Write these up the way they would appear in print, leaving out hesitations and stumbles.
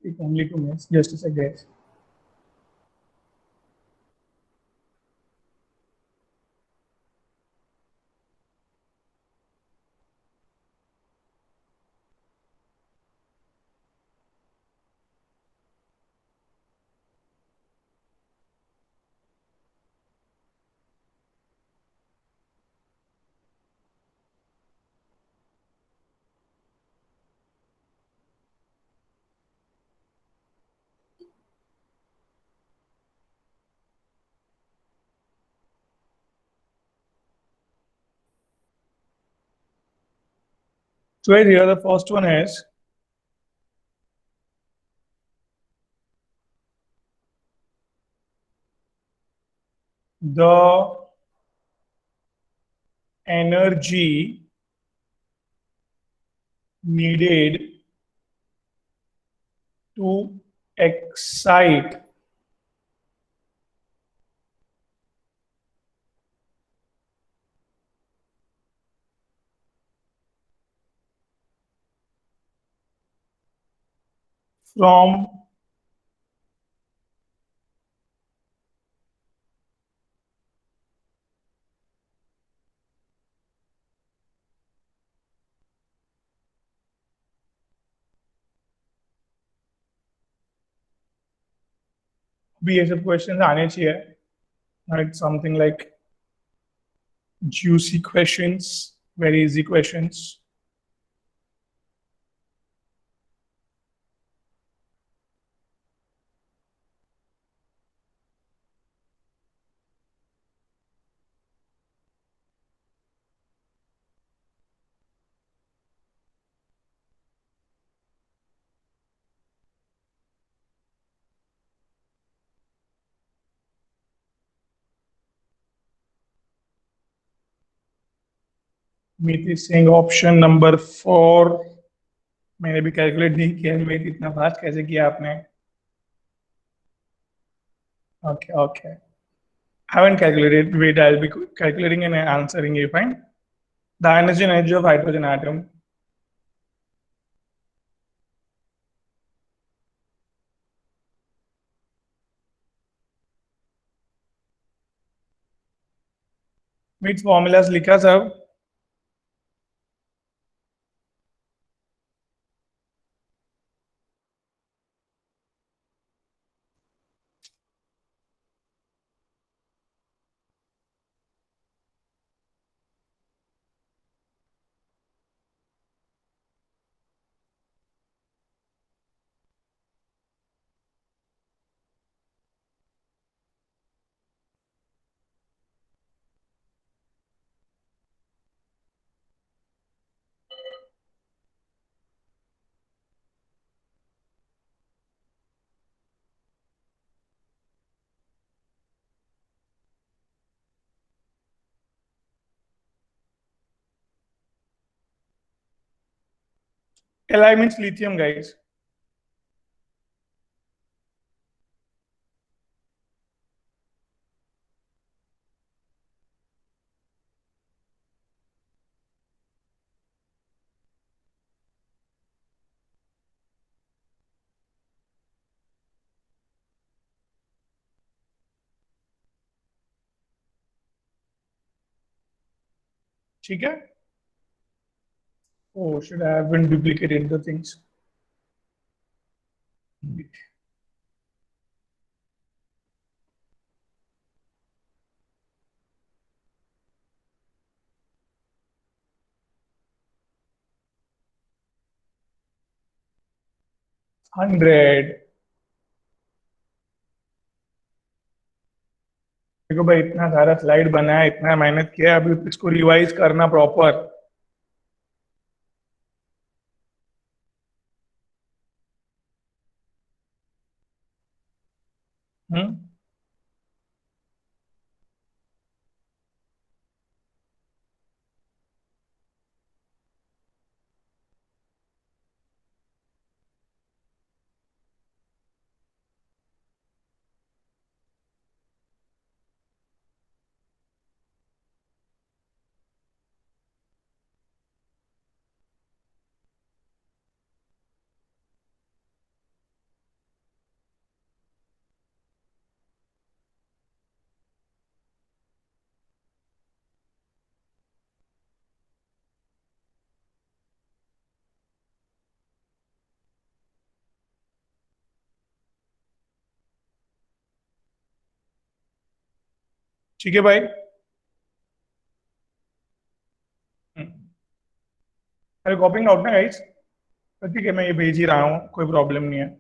Take only 2 minutes. Just a sec, guys. So right here, the first one is the energy needed to excite from भी ये सब question आने चाहिए, like something like juicy questions, very easy questions. Meet is saying option number 4. मैंने भी calculate नहीं किया, मीत इतना फास्ट कैसे किया आपने? Okay, okay. Haven't calculated. Wait, I'll be calculating and answering you. Fine. The energy and energy of hydrogen atom. मीट formulas लिखा सब? Li means lithium, guys. ठीक है? Oh, should I have been duplicated the things? 100. देखो भाई, इतना सारा slide बनाया, इतना मेहनत किया, अभी इसको रिवाइज करना प्रॉपर. हम्म. ठीक है भाई। अरे कॉपिंग आउट ना गाइस। तो ठीक है, मैं ये भेज ही रहा हूँ, कोई प्रॉब्लम नहीं है।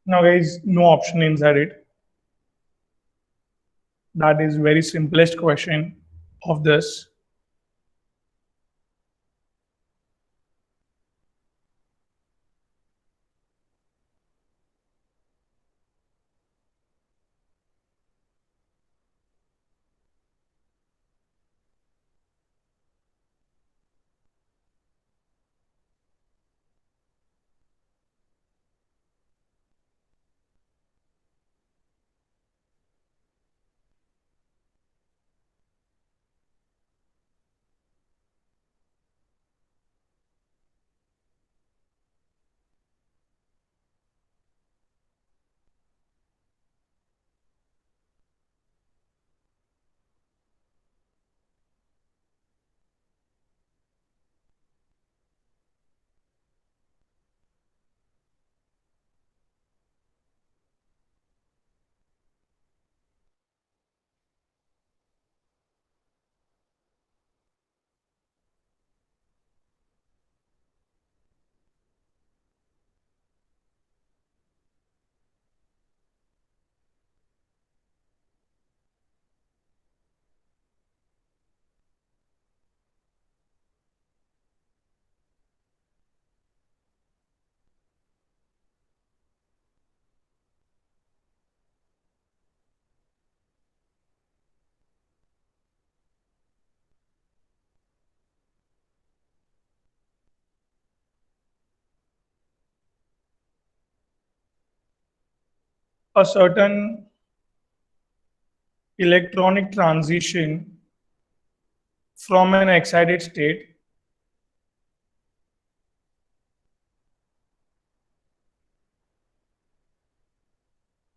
Now guys, no option inside it. That is very simplest question of this. A certain electronic transition from an excited state.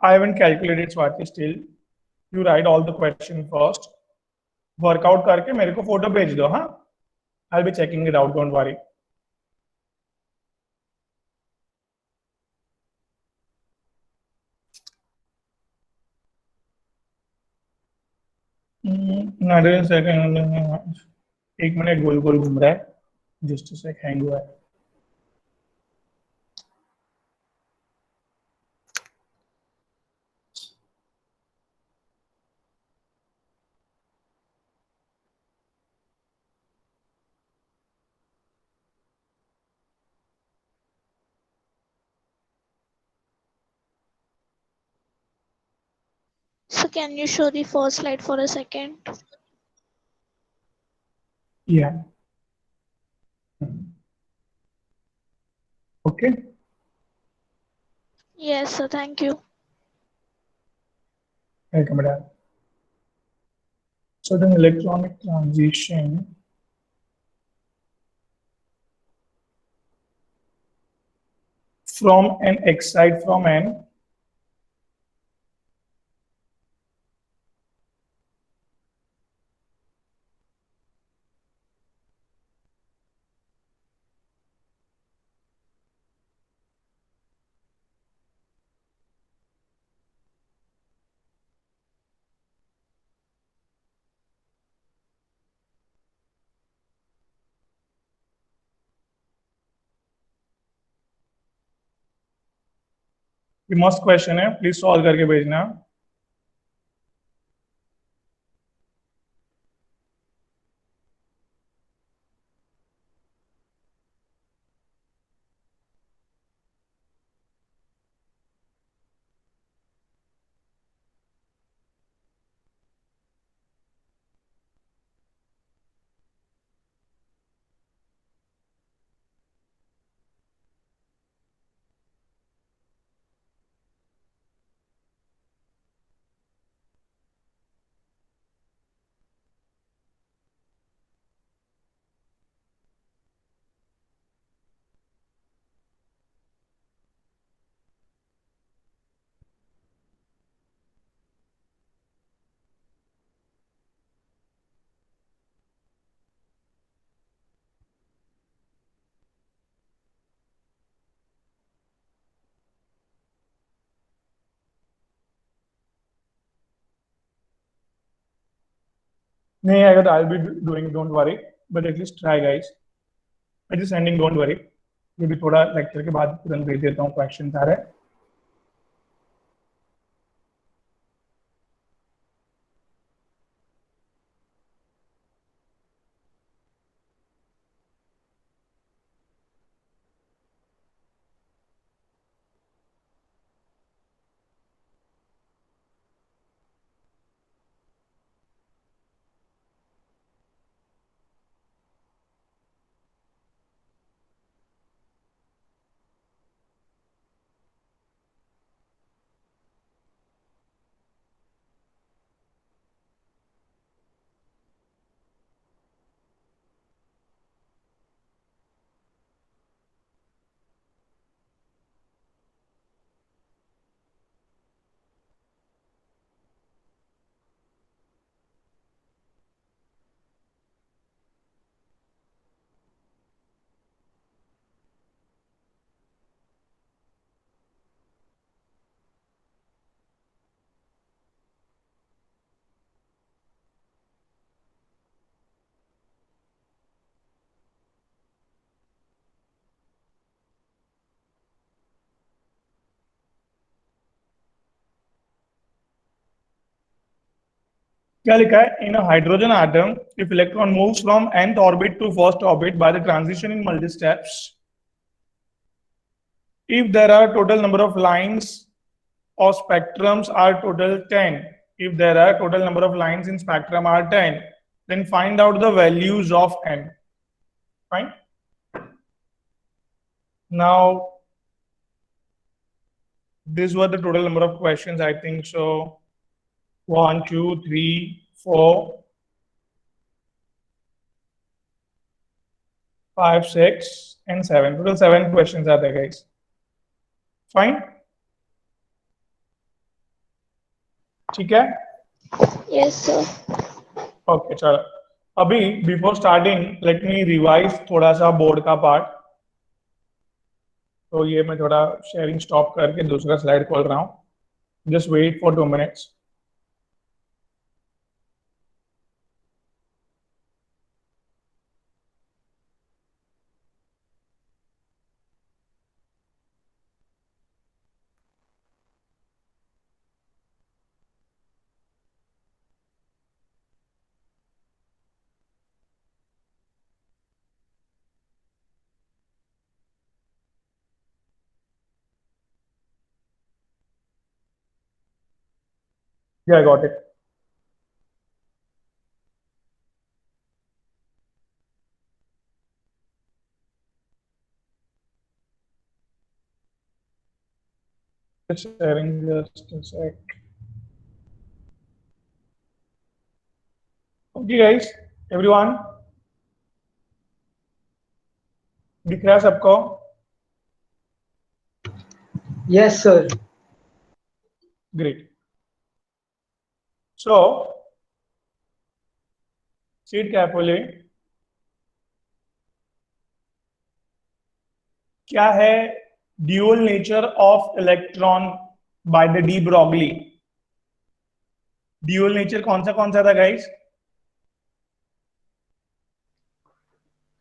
I haven't calculated Swati still. You write all the question first. Workout करके मेरे को photo भेज दो, हाँ? I'll be checking it out, don't worry. अरे second, एक minute, गोल गोल घूम रहा है, जस्ट से हैंग हुआ है। So can you show the first slide for a second? Yeah. Okay. Yes, sir. Thank you. Welcome back. So the electronic transition from an excite from an ये मस्त question है, please solve करके भेजना। नहीं आएगा तो आई will be doing, don't worry, but at least try guys. I just sending, don't worry. ये भी थोड़ा लेक्चर के बाद तुरंत भेज देता हूँ क्वेश्चन सारे। क्या लिखा है? In hydrogen atom, if electron moves from nth orbit to first orbit by the transition in multi steps, if there are total number of lines or spectrums are total 10, if there are total number of lines in spectrum are 10, then find out the values of n. Fine. Now these were the total number of questions, I think so. 1 2 3 4 5 6 and 7, total 7 questions are there guys. Fine. ठीक है? Yes, sir. Okay चलो, अभी before starting let me revise थोड़ा सा board का part. तो ये मैं थोड़ा शेयरिंग स्टॉप करके दूसरा स्लाइड खोल रहा हूँ। Just wait for 2 minutes. Yeah, I got it. Just sharing, just a sec. Okay, guys, everyone, दिख रहा है सबको? Yes, sir. Great. So, see it carefully. क्या है dual nature of electron by the de Broglie? Dual nature कौन सा था guys?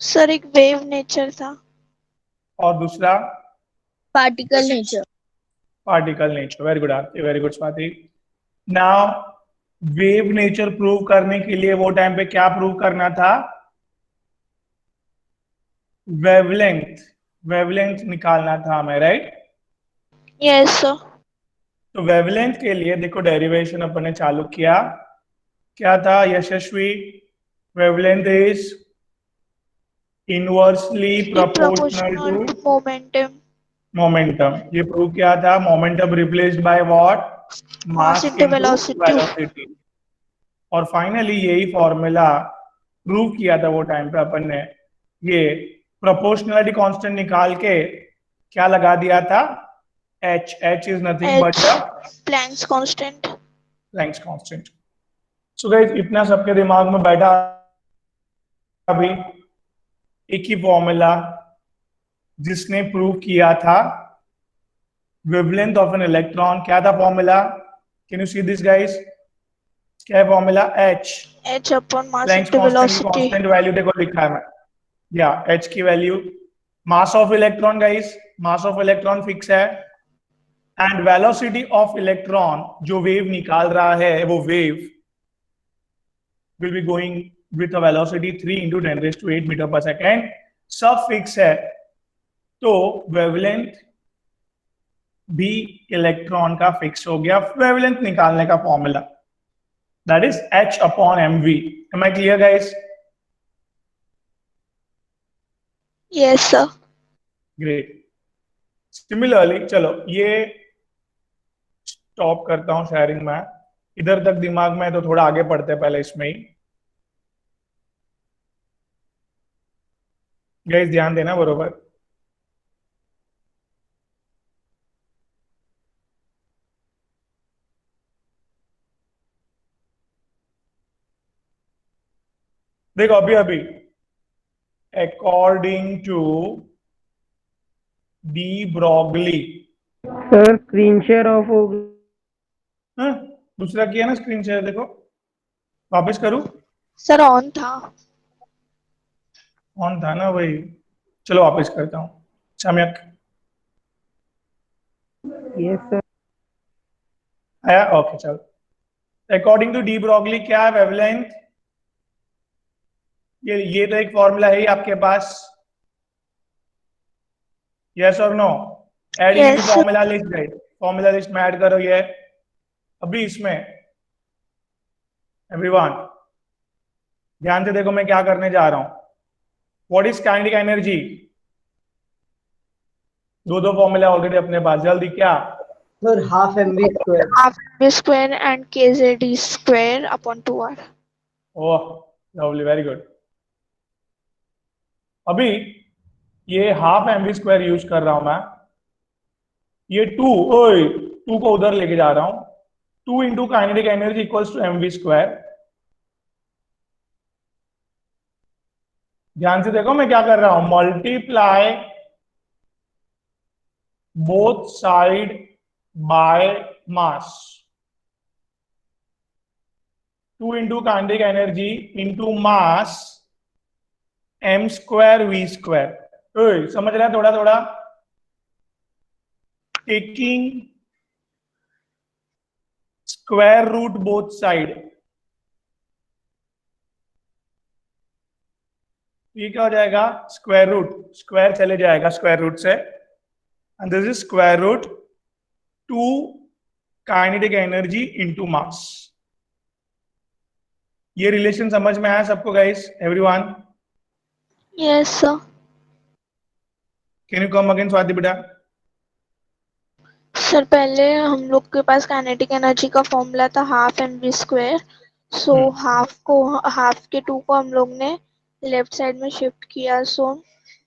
Sir एक वेव नेचर था। और दूसरा particle nature. Particle nature, very good Aarti, very good Swati. Now wave nature prove करने के लिए वो टाइम पे क्या प्रूव करना था? वेवलेंथ, वेवलेंथ निकालना था हमें, राइट? Yes, sir. तो वेवलेंथ के लिए देखो डेरिवेशन अपन ने चालू किया, क्या था Yashasvi? Wavelength is inversely proportional to Proportional to momentum. Momentum. ये प्रूव किया था, momentum replaced by what? Mass mass into into velocity. Velocity. और फाइनली यही फॉर्मूला प्रूव किया था वो टाइम पे अपन ने, ये प्रोपोर्शनलिटी कांस्टेंट निकाल के क्या लगा दिया था? h, h is nothing but H. The Planck's constant. Planck's constant. So guys इतना सबके दिमाग में बैठा अभी? एक ही फॉर्मूला जिसने प्रूव किया था वेवलेंथ ऑफ एन इलेक्ट्रॉन, क्या था formula? Can you see this guys? क्या है formula? h। H upon mass Planck's into constant की velocity. कांस्टेंट वैल्यू देखो लिखा है मैं, या h की value, mass of electron guys, mass of electron fix है, एंड वेलोसिटी ऑफ इलेक्ट्रॉन जो वेव निकाल रहा है वो wave will be going with a velocity 3 × 10⁸ metre पर सेकेंड, सब फिक्स है। तो वेवलेंथ भी इलेक्ट्रॉन का फिक्स हो गया, वेवलेंथ निकालने का formula that is h upon mv। Am I clear guys? Yes, sir. Great. Similarly चलो ये स्टॉप करता हूं शेयरिंग में, इधर तक दिमाग में है तो थोड़ा आगे पढ़ते हैं पहले इसमें ही। गाइस ध्यान देना बरोबर। देखो अभी अभी according to de Broglie, sir screen share off हो गया। हाँ दूसरा किया ना स्क्रीन शेयर, देखो वापस करूं? Sir, on था. ऑन था ना वही, चलो वापस करता हूं। सम्यक यस सर। आया? ओके चलो। अकॉर्डिंग टू डी ब्रॉगली क्या है वेवलेंथ? ये तो एक फॉर्मूला है ही आपके पास, यस और no? Add into Yes. Formula list guys, formula list में ऐड करो ये अभी इसमें। एवरीवन ध्यान से देखो मैं क्या करने जा रहा हूं। What is kinetic energy? दो फॉर्मूला ऑलरेडी अपने पास, जल्दी क्या? Sir, half mv square. Half v square and kz square upon 2r. Oh lovely, very good. अभी ये हाफ mv स्क्वायर यूज कर रहा हूं मैं, ये 2 को उधर लेके जा रहा हूं, 2 into kinetic energy equals to mv square. ध्यान से देखो मैं क्या कर रहा हूं, multiply both side by mass, 2 into kinetic energy into mass m square v square. समझ रहे हैं थोड़ा थोड़ा? Taking square root both side, ये क्या हो जाएगा? स्क्वायर रूट, स्क्वायर चले जाएगा स्क्वायर रूट से, and this is square root 2 kinetic energy into mass. ये रिलेशन समझ में आया सबको guys? Everyone Yes, sir. Can you come again Swati बेटा? सर पहले हम लोग के पास काइनेटिक एनर्जी का फॉर्मूला था half mv square, so half के 2 को हम लोग ने लेफ्ट साइड में शिफ्ट किया, so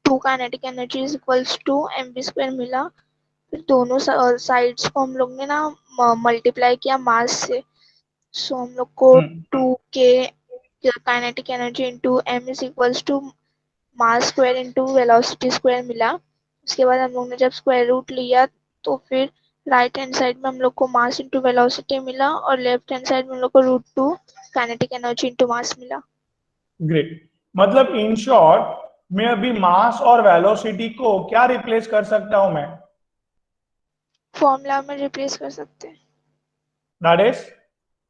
2 kinetic energy is equals to mv square मिला। फिर दोनों साइड्स को हम लोग ने ना मल्टीप्लाई किया मास से, सो हम लोग को 2 के kinetic energy into m is equals to mass square into velocity square मिला। उसके बाद हम लोग ने जब स्क्वायर रूट लिया तो फिर राइट हैंड साइड में हम लोग को मास इंटू वेलोसिटी मिला और लेफ्ट हैंड साइड में हम लोग को √2 काइनेटिक एनर्जी इंटू मास मिला। ग्रेट। मतलब इन शॉर्ट मैं अभी मास और वेलोसिटी को क्या रिप्लेस कर सकता हूं मैं? फॉर्मूला में रिप्लेस कर सकते हैं। That is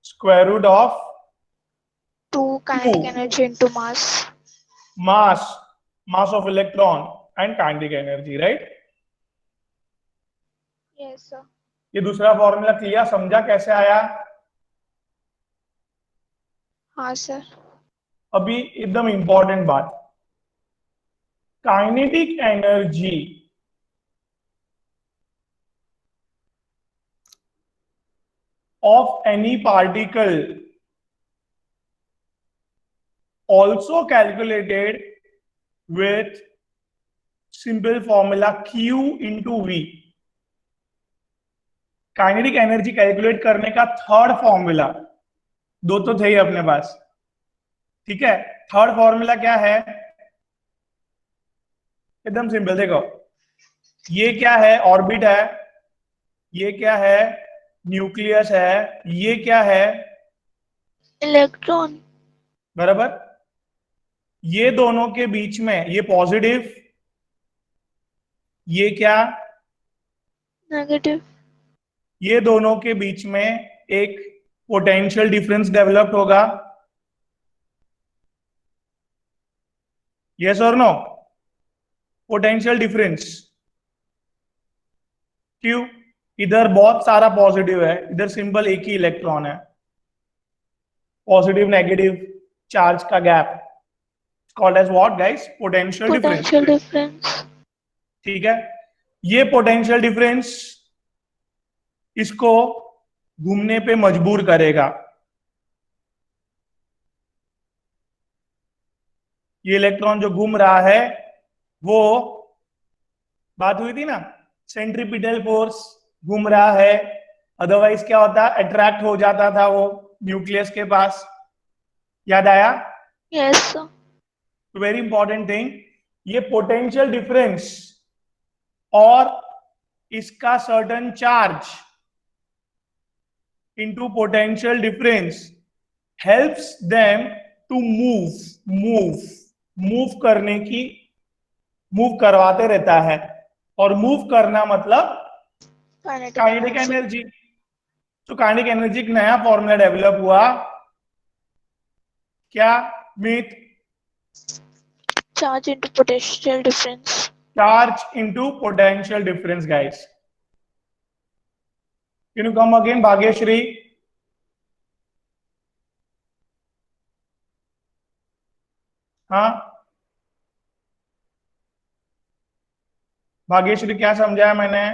square root of 2 kinetic energy into mass. mass of electron and kinetic energy, right? Yes sir. ये दूसरा फॉर्मूला क्लियर, समझा कैसे आया? हाँ सर। अभी एकदम इंपॉर्टेंट बात, kinetic energy of any particle also calculated with simple formula Q into V. Kinetic energy calculate करने का थर्ड फॉर्मूला, दो तो थे ही अपने पास, ठीक है? थर्ड फॉर्मूला क्या है? एकदम सिंपल, देखो ये क्या है? ऑर्बिट है, ये क्या है? न्यूक्लियस है, ये क्या है? इलेक्ट्रॉन। बराबर। ये दोनों के बीच में ये पॉजिटिव, ये क्या? नेगेटिव। ये दोनों के बीच में एक पोटेंशियल डिफरेंस डेवलप होगा, यस और नो? Potential difference. क्यों? इधर बहुत सारा पॉजिटिव है, इधर सिंपल एक ही इलेक्ट्रॉन है, पॉजिटिव नेगेटिव चार्ज का gap, called as what guys? Potential difference. Potential difference. ठीक है, ये पोटेंशियल डिफरेंस इसको घूमने पे मजबूर करेगा। ये इलेक्ट्रॉन जो घूम रहा है, वो बात हुई थी ना, सेंट्रीपिटल फोर्स घूम रहा है, अदरवाइज क्या होता? अट्रैक्ट हो जाता था वो न्यूक्लियस के पास, याद आया? Yes sir. Very important thing, ये पोटेंशियल डिफरेंस और इसका certain charge into potential difference helps them to move करने की, मूव करवाते रहता है। और मूव करना मतलब काइनेटिक एनर्जी। तो काइनेटिक एनर्जी एक नया फॉर्मूला डेवलप हुआ, क्या Meet? Charge into potential difference. Charge into potential difference guys. Can you come again Bhagyashree? हाँ भाग्यश्री, क्या समझाया मैंने?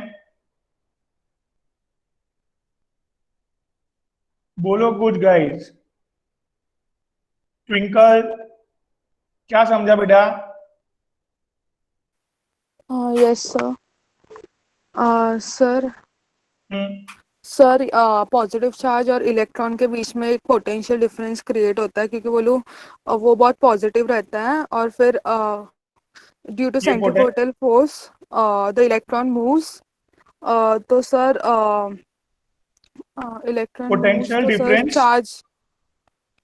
बोलो कुछ गाइस। ट्विंकल, क्या समझा बेटा? Yes sir. सर हम्म, सर पॉजिटिव चार्ज और इलेक्ट्रॉन के बीच में एक पोटेंशियल डिफरेंस क्रिएट होता है, क्योंकि वो बहुत पॉजिटिव रहता है, और फिर ड्यू टू ये centrifugal force the electron moves. तो सर इलेक्ट्रॉन मूव्स पोटेंशियल तो sir difference,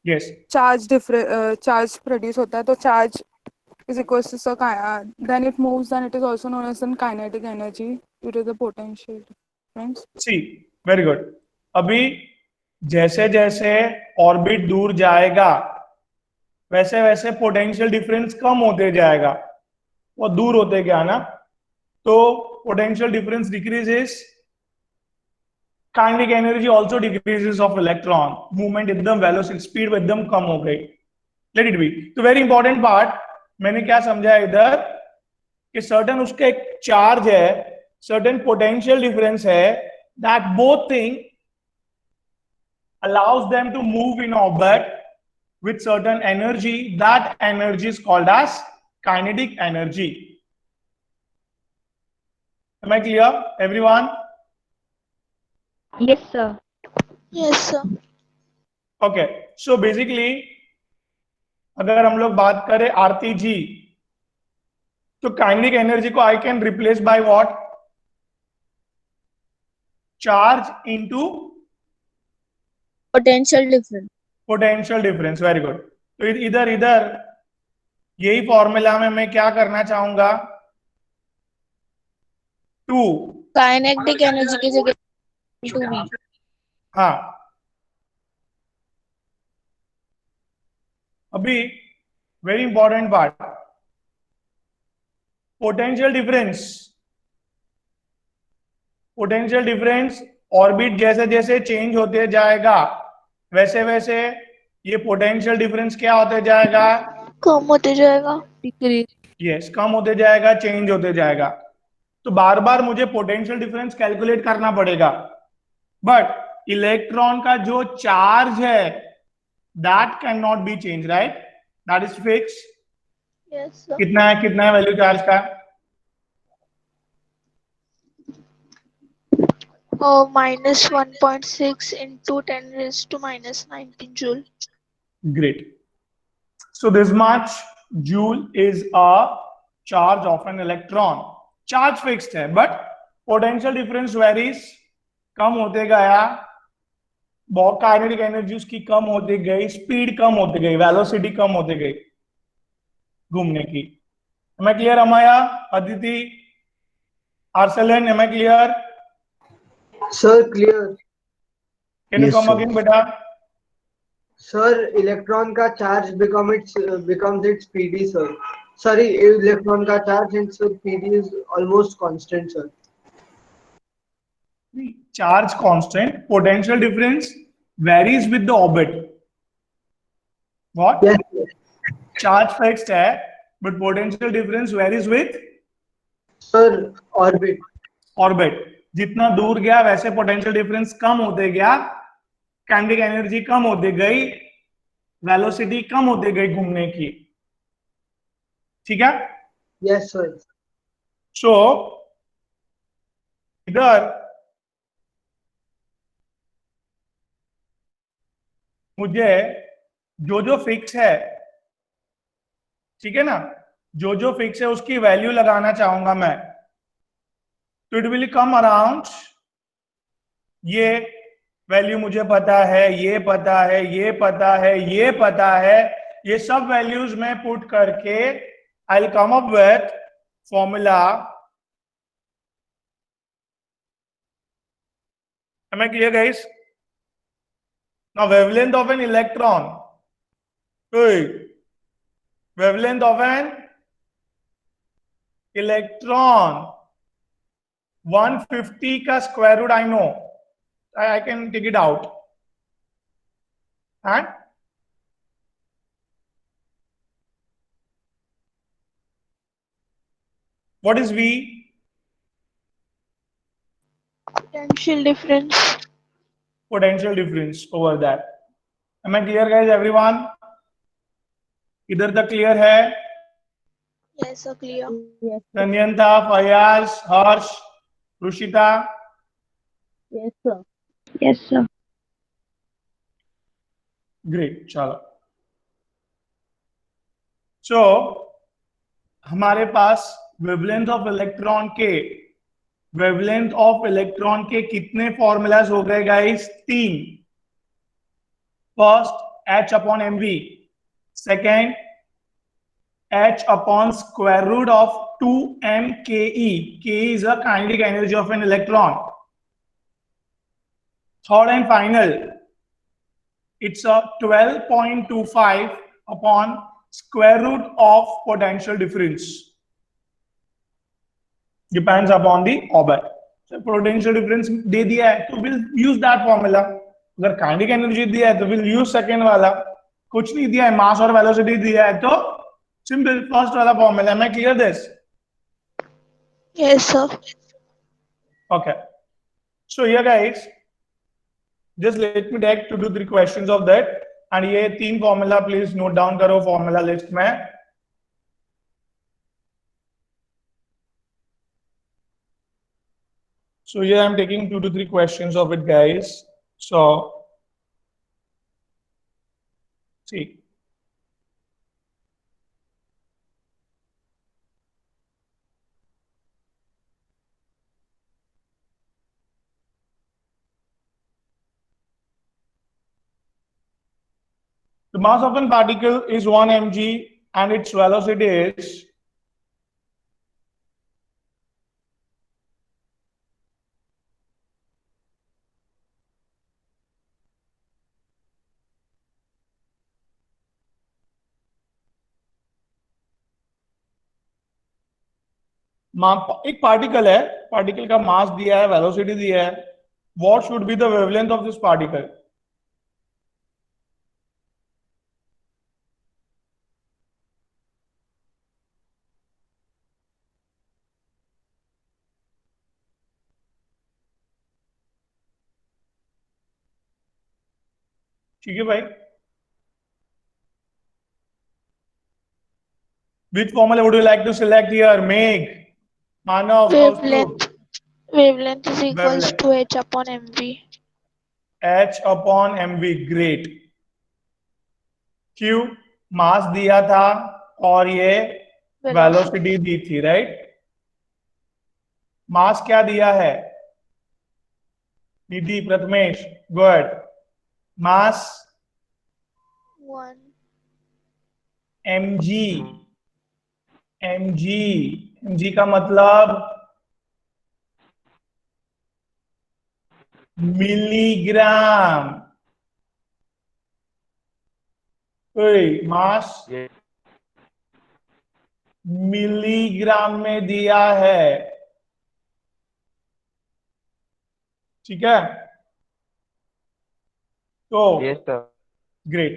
yes, charge produce होता है, तो charge is equals to then it moves, and it is also known as some kinetic energy due to the potential difference. See, very good. अभी जैसे जैसे orbit दूर जाएगा, वैसे वैसे पोटेंशियल डिफरेंस कम होते जाएगा, वो दूर होते गया ना, तो potential difference decreases, kinetic energy also decreases of electron, movement एकदम वेलोसिटी स्पीड एकदम कम हो गई। Let it be. तो वेरी इंपॉर्टेंट पार्ट मैंने क्या समझा इधर, कि सर्टेन उसका एक चार्ज है, सर्टेन पोटेंशियल डिफरेंस है, that both thing allows them to move in orbit with certain energy. That energy is called as kinetic energy. Am I clear, everyone? Yes, sir. Yes sir. Okay, so basically अगर हम लोग बात करें आरती जी, तो kinetic energy को I can replace by what? Charge into Potential difference. Potential difference. Very good. तो इधर इधर यही फॉर्मूला में मैं क्या करना चाहूंगा? 2 काइनेटिक एनर्जी की जगह 2v। हाँ, अभी very important part, potential difference. Potential difference orbit जैसे जैसे चेंज होते जाएगा वैसे वैसे ये पोटेंशियल डिफरेंस क्या होते जाएगा? कम होते जाएगा। यस, कम होते जाएगा, चेंज होते जाएगा। तो बार बार मुझे पोटेंशियल डिफरेंस कैलकुलेट करना पड़ेगा, बट इलेक्ट्रॉन का जो चार्ज है that can not be change, right? That is fix. Yes sir. कितना है वैल्यू चार्ज का? -1.6 into 10⁻⁻19 joule. Great. So this much joule is a charge of an electron. Charge fixed है, but potential difference varies. कम होते गया, kinetic energy उसकी कम होती गई, speed कम होती गई, वेलोसिटी कम होती गई घूमने की। Am I clear, Amaya, Aditi, आर्सेलन? Am I clear? Sir, clear. Can you Yes, come sir. again, बेटा? Sir, electron का charge becomes its PD, sir. Sorry, electron का charge and sir PD is almost constant, sir. Charge constant, potential difference varies with the orbit. What? Yes, sir. Charge fixed है, but potential difference varies with Sir, orbit. orbit. जितना दूर गया वैसे potential difference कम होते गया, kinetic energy कम होती गई, velocity कम होती गई घूमने की। ठीक है? Yes, sir. सो इधर मुझे जो जो फिक्स है, ठीक है ना, जो जो फिक्स है उसकी वैल्यू लगाना चाहूंगा मैं। तो इट विल कम अराउंड, ये वैल्यू मुझे पता है, ये पता है, ये पता है, ये पता है, ये सब वैल्यूज में पुट करके I will come up with formula. Am I clear, guys? Now wavelength of an electron, wavelength of an electron 150 का square root I know, I can take it out. And what is V? Potential difference. Potential difference over that. Am I clear, guys? Everyone? इधर तक clear है? Yes sir, clear. रंजनता, Fayaz, हर्ष, Rushita? Yes, sir. Yes sir. Great, चलो। सो हमारे पास wavelength of electron के कितने formulas हो गए guys? 3। First H upon mv, second H upon square root of 2m ke. Ke is a kinetic energy of an electron. Third and final, it's a 12.25 upon square root of potential difference. Depends upon the orbit. So potential difference दे दिया है तो we'll use that formula. अगर kinetic energy दिया है तो we'll use second वाला. कुछ नहीं दिया है, mass और velocity दिया है तो simple first वाला formula. Am I clear this? Yes sir. Okay. So here guys, just let me take 2 to 3 questions of that. And ये 3 formula please note down करो formula list में. So here I'm taking 2 to 3 questions of it, guys. So see. The mass of a particle is 1 mg and its velocity is एक particle है, particle का मास दिया है, velocity दिया है, what should be the wavelength of this particle? ठीक है भाई, which formula would you like to select here? Meg, Manav, Wavelength. Wavelength is equals Wavelength. to h upon mv. H upon mv, great. Q मास दिया था और ये velocity दी थी, right? मास क्या दिया है? निधि, प्रथमेश, गुड। मास 1. mg, mg, mg का मतलब मिलीग्राम। मास मिलीग्राम में दिया है, ठीक है? तो यस सर। ग्रेट।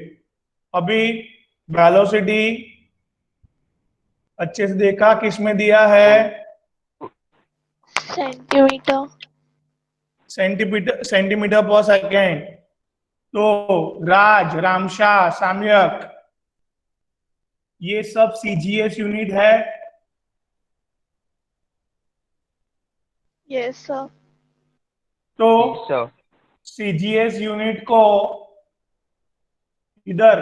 अभी वेलोसिटी अच्छे से देखा, किस में दिया है? सेंटीमीटर। सेंटीमीटर पर सेकेंड। तो राज, रामशाह, साम्यक, ये सब सीजीएस यूनिट है। Yes sir. तो यस सर। सीजीएस यूनिट को इधर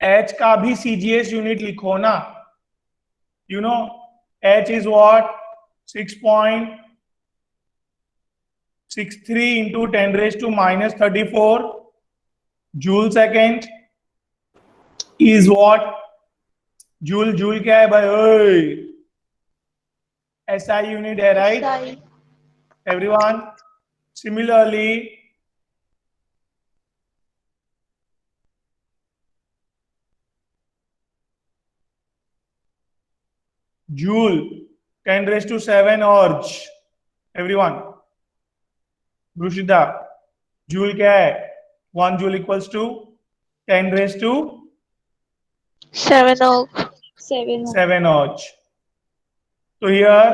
एच का भी सीजीएस यूनिट लिखो ना। You know H is what? 6.63 into 10 raised to minus 34 joule second is what? Joule, joule क्या है भाई? ओए, SI यूनिट है, right SI. Everyone? Similarly joule 10 raised to 7 और एवरीवन, रुशिदा, जूल क्या है? 1 joule equals to 10 raised to 7 ohm. 7 और। तो हियर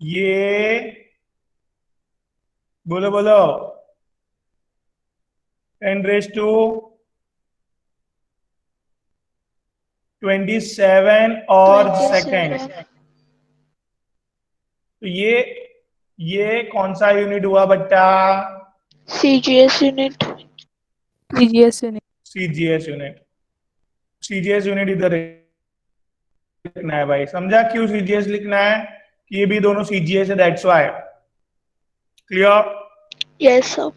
ये बोलो बोलो 10 raised to 27 और 27. सेकेंड। तो ये कौन सा यूनिट हुआ बच्चा? CGS unit. CGS unit. CGS unit. CGS unit इधर लिखना है भाई, समझा क्यों सीजीएस लिखना है? कि ये भी दोनों सीजीएस है, that's why. Clear? Yes sir.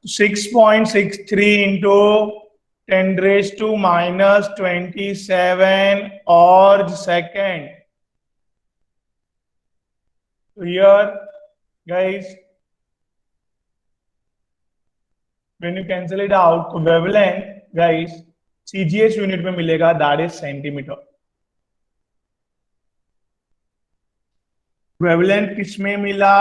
6.63 into 10 raised to minus 27 और second. So here, guys, when you cancel it out, तो wavelength, guys, CGS यूनिट में मिलेगा, that is सेंटीमीटर। वेवलेंथ किस में मिला?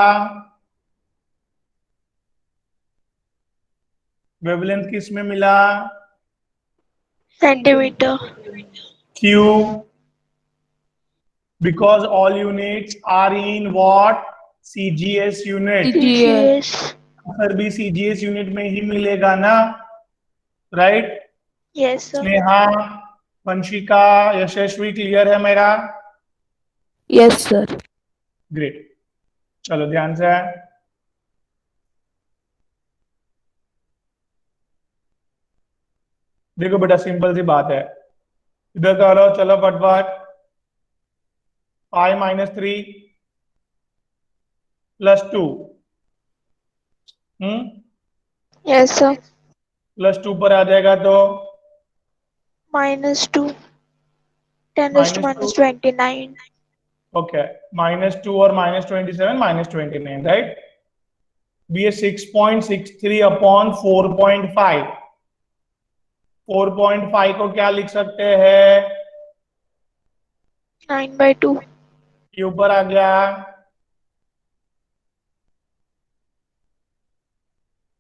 वेवलेंथ किस में मिला? Centimeter. Q, because all units are in what? CGS unit। CGS. Answer भी CGS यूनिट में ही मिलेगा ना, right? Yes sir. Sneha, Vanshika, Yashasvi, clear है मेरा? Yes sir. ग्रेट, चलो ध्यान से। देखो बेटा, सिंपल सी बात है, इधर करो, चलो फटफट। 5 - 3 + 2, Yes sir. +2 पर आ जाएगा तो -2. 10 raised to -2, -29. ओके, -2 और -27 -29, राइट? बी ए 6.63 अपॉन 4.5। 4.5 को क्या लिख सकते हैं? 9/2. ये ऊपर आ गया,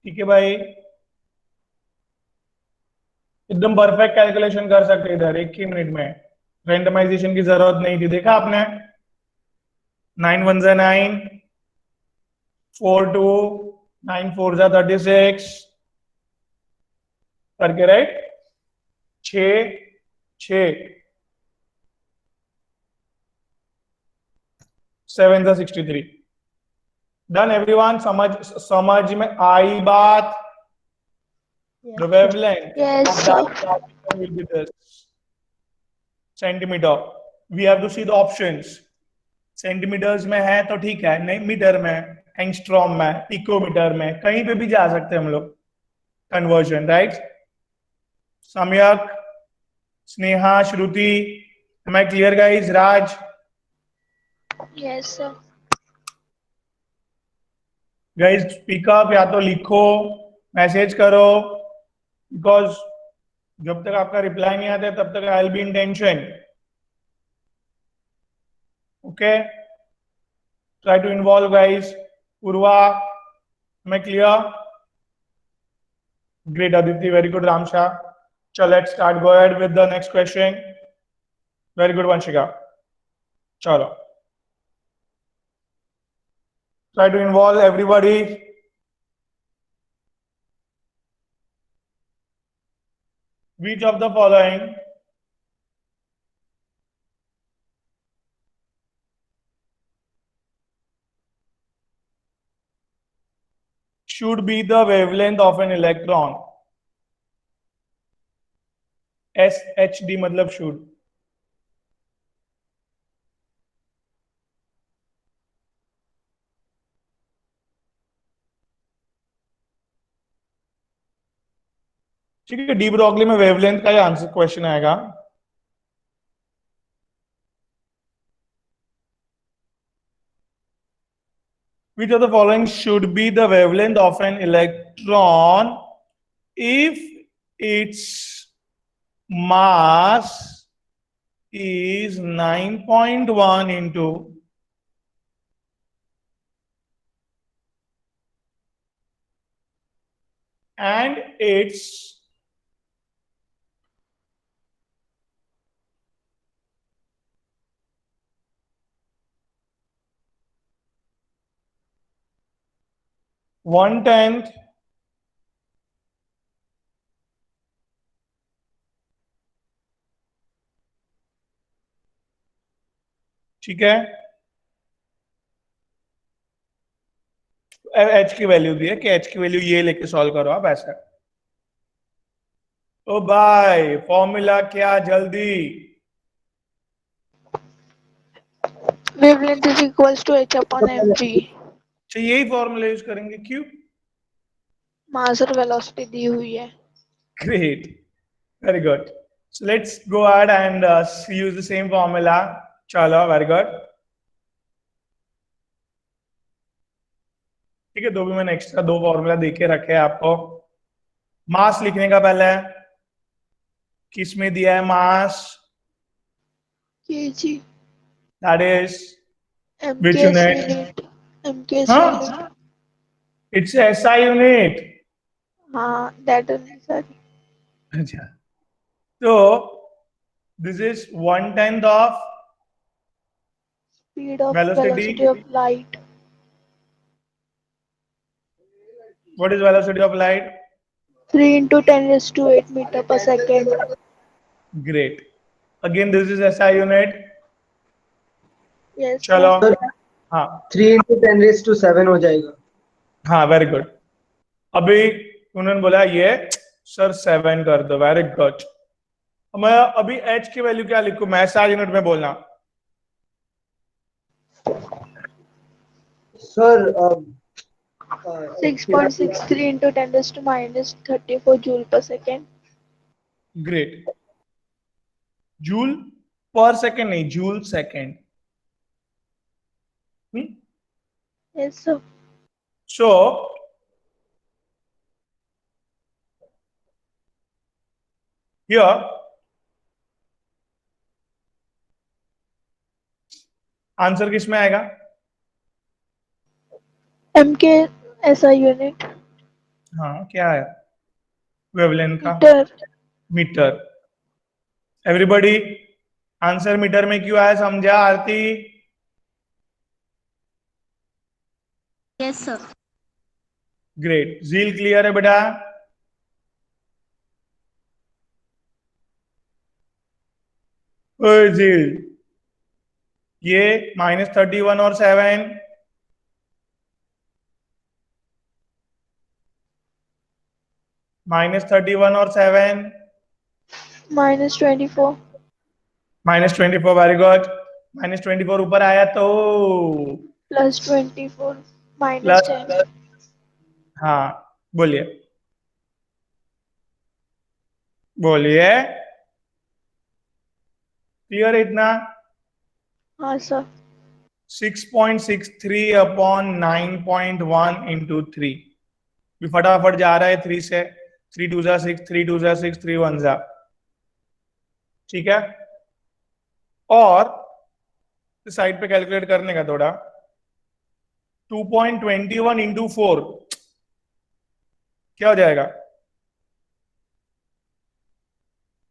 ठीक है भाई, एकदम परफेक्ट कैलकुलेशन कर सकते इधर एक ही मिनट में, रेंडमाइजेशन की जरूरत नहीं थी, देखा आपने, 9 1 जा 9, 4 2, 9 4 जा 36 करके, राइट, 6 6 7 जा 63, डन एवरीवन, समझ में आई बात? The wavelength Yes, of sir. that particle will be this centimeter. We have to see the options. Centimetres में है तो ठीक है, नहीं मीटर में, एंगस्ट्रॉम में, पिकोमीटर में, कहीं पे भी जा सकते हैं हम लोग कन्वर्जन, राइट? सम्यक, स्नेहा, श्रुति, am I clear guys? Raj, Yes, sir. Guys speak up, या तो लिखो, मैसेज करो, बिकॉज जब तक आपका रिप्लाई नहीं आता तब तक I will be in tension. Okay, try to involve guys. Purva, am I clear? Great Aditi, very good Ramsha. So let's start. Go ahead with the next question. Very good Vanshika. Chalo. Try to involve everybody. Which of the following should be the wavelength of an electron? SHD मतलब should. ठीक है, de Broglie में wavelength का ही answer question आएगा. Which of the following should be the wavelength of an electron if its mass is 9.1 into and its one tenth ठीक है, H की value दी है कि एच की वैल्यू ये लेके सॉल्व करो आप ऐसा. ओ भाई फॉर्मूला क्या जल्दी, Wavelength is equals to h upon mg. तो यही फॉर्मूला यूज करेंगे, क्यों? मास और वेलोसिटी दी हुई है. Great, very good. So let's go ahead and use the same formula. चलो, very good. ठीक है, दो भी मैंने एक्स्ट्रा दो फॉर्मूला देके रखे हैं आपको. मास लिखने का पहले किस में दिया है मास? kg. That is which mks unit? unit. mks Huh? unit. It's SI unit. हाँ, that only, sir. अच्छा, so this is 1/10 of Speed of velocity. velocity of light. What is velocity of light? 3 into 10 raised to 8 meter per second. Great. Again, this is SI unit. Yes, चलो, sir. हाँ 3 into 10 raised to 7 हो जाएगा. हाँ, very good. अभी उन्होंने बोला ये sir 7 कर दो, वेरी गुड. मैं अभी h की वैल्यू क्या लिखूं? मैं SI यूनिट में बोलना. Sir, 6.63 into 10 raised to minus 34 joule per second. Great. Joule per second नहीं, joule second. Yes, sir. So here answer किस में आएगा? एम के ऐसा यूनिट हाँ, क्या है वेवलेंथ का? Metre. Metre. Everybody, answer metre में क्यों आया समझा Aarti? Yes sir. Great. Zeel clear है बेटा? ओए जील, ये -31 और 7, -31 और 7, -24 -24, वेरी गुड। -24 ऊपर आया तो +24 प्लस, -10 हाँ बोलिए, बोलिए, क्लियर है इतना? हाँ सर। 6.63 upon 9.1 into 3। फटाफट जा रहा है 3 से। 3 2 जा 6, 3 2 जा 6, 3 1 जा। ठीक है, और साइड पे कैलकुलेट करने का थोड़ा। 2.21 इंटू 4 क्या हो जाएगा?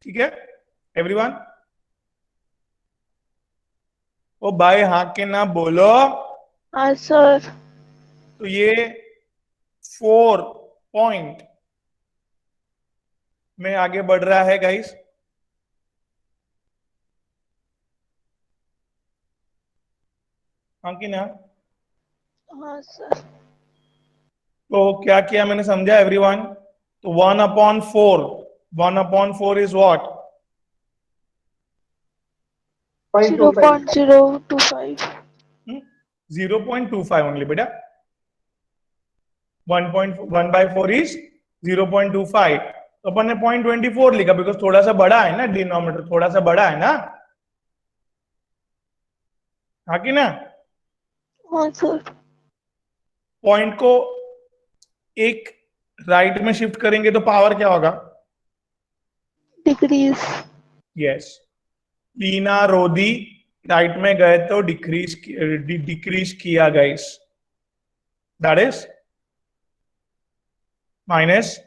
ठीक है एवरीवन? ओ भाई हाँ के ना बोलो। हाँ सर। तो ये 4 पॉइंट में आगे बढ़ रहा है गाइस। हाँ कि ना? हाँ सर। तो क्या किया मैंने समझा एवरीवन? तो 1/4, 1/4 इज व्हाट? 0.25 0.025 0.25 ओनली बेटा। 1.1/4 इज 0.25। तो अपन ने 0.24 लिखा बिकॉज थोड़ा सा बड़ा है ना, डिनोमिनेटर थोड़ा सा बड़ा है ना। हाँ कि ना? हाँ सर। पॉइंट को एक राइट में शिफ्ट करेंगे तो पावर क्या होगा? डिक्रीज। यस। लीना रोदी राइट में गए तो डिक्रीज किया गाइस। दैट इज माइनस,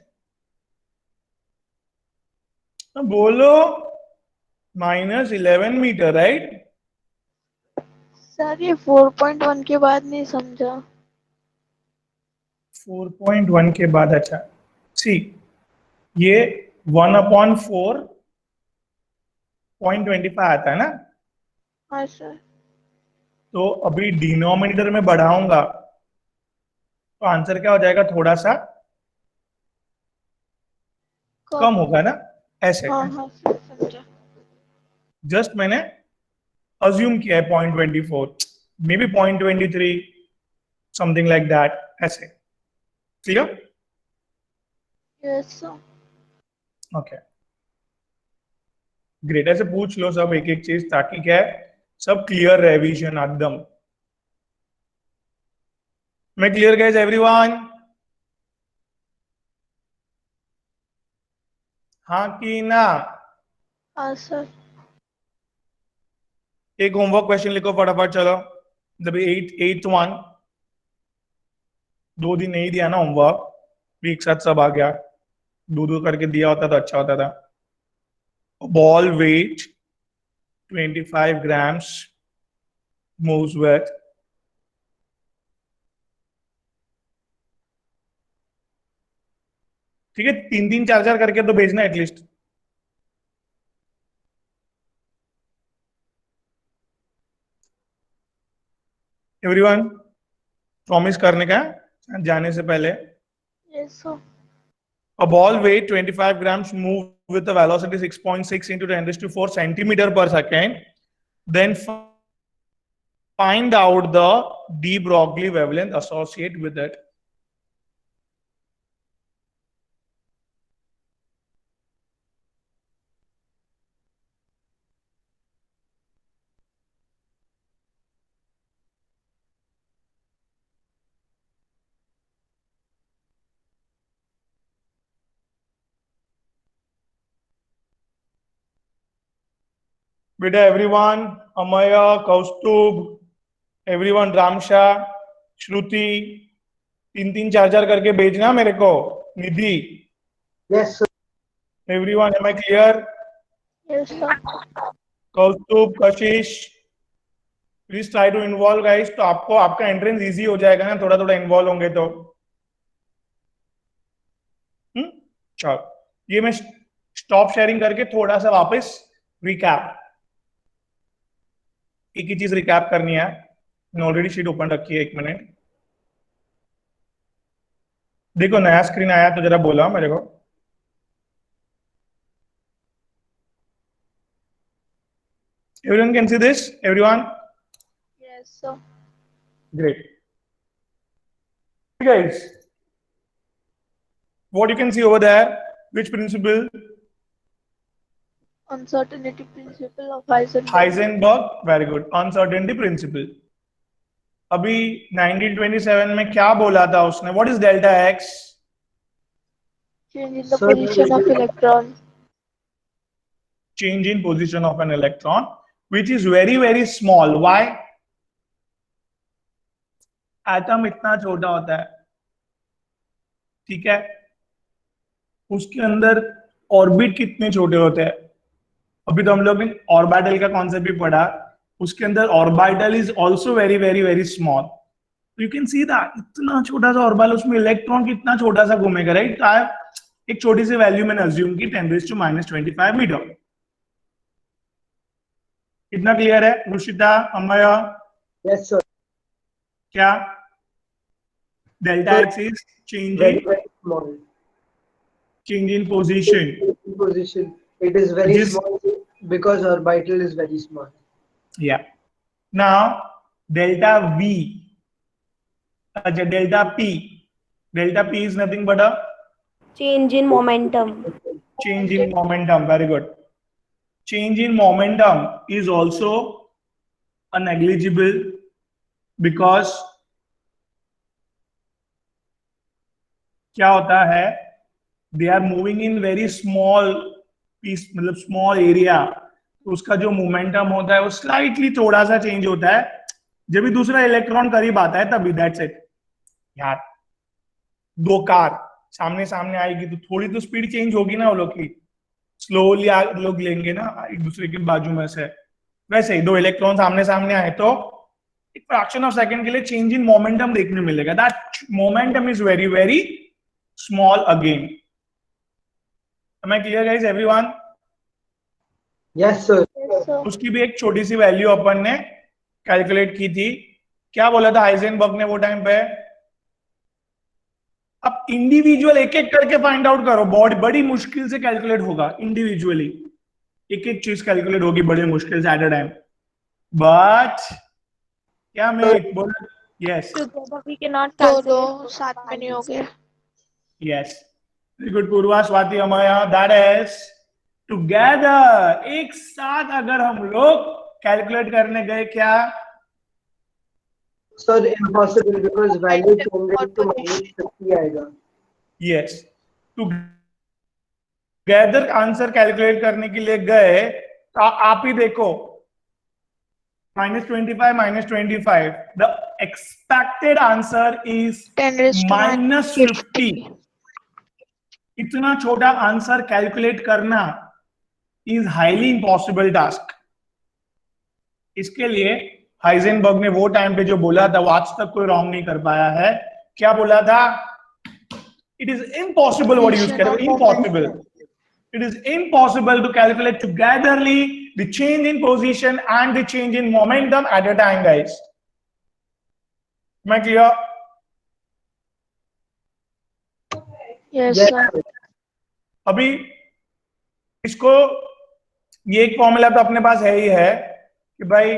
बोलो, -11 मीटर, राइट? सर ये 4.1 के बाद नहीं समझा। 4.1 के बाद? अच्छा, सी, ये 1/4.25 आता है ना। हाँ सर। तो अभी डिनोमिनेटर में बढ़ाऊंगा तो आंसर क्या हो जाएगा? थोड़ा सा कम होगा ना, ऐसे। हाँ हाँ सर समझा। जस्ट मैंने अज्यूम किया है 0.24, may be 0.23, something like that, ऐसे। Clear? Yes sir. Okay, great. ऐसे पूछ लो सब एक एक चीज, ताकि क्या है, सब क्लियर रहे, विजन एकदम। मैं क्लियर गाइस एवरीवन? हाँ कि ना? हाँ सर। एक होमवर्क क्वेश्चन लिखो फटाफट, चलो। जब 8th 1, 2 दिन नहीं दिया ना होमवर्क, एक साथ सब आ गया, दो दो करके दिया होता तो अच्छा होता था। Ball weight 25 grams moves with ठीक है, 3 3 4 4 करके तो भेजना एटलीस्ट। एवरीवन, प्रॉमिस करने का है, जाने से पहले। Yes sir. A ball weight 25 grams move with a velocity 6.6 into 10 raised to 4 centimeter per second. Then find out the de Broglie wavelength associated with it. बेटा एवरीवन, अमया, कौस्तुभ, एवरीवन, रामशा, श्रुति, 3-3 4-4 करके भेजना मेरे को. Nidhi, Yes, sir. Everyone, am I clear? Yes, sir. Kaustubh, Kashish, please try to involve guys. तो आपको आपका entrance easy हो जाएगा ना, थोड़ा थोड़ा इन्वॉल्व होंगे तो. चलो, ये मैं स्टॉप शेयरिंग करके थोड़ा सा वापस रिकैप, एक ही चीज रिकैप करनी है. मैंने ऑलरेडी शीट ओपन रखी है, 1 मिनट. देखो नया स्क्रीन आया तो जरा बोला मेरे को. Everyone can see this? Everyone? Yes, sir. Great. Guys, what you can see over there? Which principle? Uncertainty principle of Heisenberg. Heisenberg. Very good. Uncertainty principle. अभी 1927 में क्या बोला था उसने? What is delta X? Change in the Sir, position of electron. Change in position of an electron, which is very very small. Why? Atom इतना छोटा होता है, ठीक है, उसके अंदर ऑर्बिट कितने छोटे होते हैं. अभी तो हम लोग ने ऑर्बिटल का कॉन्सेप्ट भी पढ़ा. उसके अंदर orbital is also very very very small. You can see that इतना छोटा सा ऑर्बिटल, उसमें इलेक्ट्रॉन कितना छोटा सा घूमेगा, राइट. एक छोटी सी वैल्यू मैंने अज्यूम की 10⁻⁻25 मीटर. कितना क्लियर है रुशिता, अमया? Yes, sir. क्या delta x is change Very, in very small. Position. Position. It is very This- small because orbital is very small. Yeah. Now delta V, delta P. Delta P is nothing but a Change in momentum. change in momentum. Very good. Change in momentum is also a negligible because क्या होता है, they are moving in very small piece, मतलब small area. तो उसका जो momentum होता है वो स्लाइटली थोड़ा सा चेंज होता है जब भी दूसरा इलेक्ट्रॉन करीब आता है तभी. दैट्स इट यार. दो कार सामने सामने आएगी तो थोड़ी तो स्पीड चेंज होगी ना वो लोग की. स्लोली लोग लेंगे ना एक दूसरे के बाजू में से. वैसे ही दो इलेक्ट्रॉन सामने सामने आए तो एक फ्रैक्शन ऑफ सेकंड के लिए चेंज इन मोमेंटम देखने मिलेगा. That momentum is very very small again. Am I clear guys, everyone? Yes, sir. Yes, sir. उसकी भी एक छोटी सी वैल्यू अपन ने कैलकुलेट की थी. क्या बोला था हाइजेनबर्ग ने वो टाइम पे? अब इंडिविजुअल एक एक करके फाइंड आउट करो. बड़ी मुश्किल से कैलकुलेट होगा इंडिविजुअली, एक एक चीज कैलकुलेट होगी बड़ी मुश्किल से एट अ टाइम. बट क्या मैं बोला? यस Together we cannot दो calculate. साथ में नहीं हो गए. Yes. Very good Purva, Swati, Amaya. That is together, एक साथ अगर हम लोग कैलकुलेट करने गए क्या? Sir, impossible because value changes to -50 आएगा. यस. टुगेदर आंसर कैलकुलेट करने के लिए गए तो आप ही देखो -25 -25. The expected answer is 10⁻⁻50. -50. इतना छोटा आंसर कैलकुलेट करना इज हाईली इम्पॉसिबल टास्क. इसके लिए हाइजेनबर्ग ने वो टाइम पे जो बोला था वो आज तक कोई रॉन्ग नहीं कर पाया है. क्या बोला था? It is impossible. What use करें? Impossible. It is impossible to calculate togetherly the change in position and the change in momentum at a time, guys. Am I clear? Yes, Yes, sir. sir. अभी इसको ये एक formula तो अपने पास है ही है कि भाई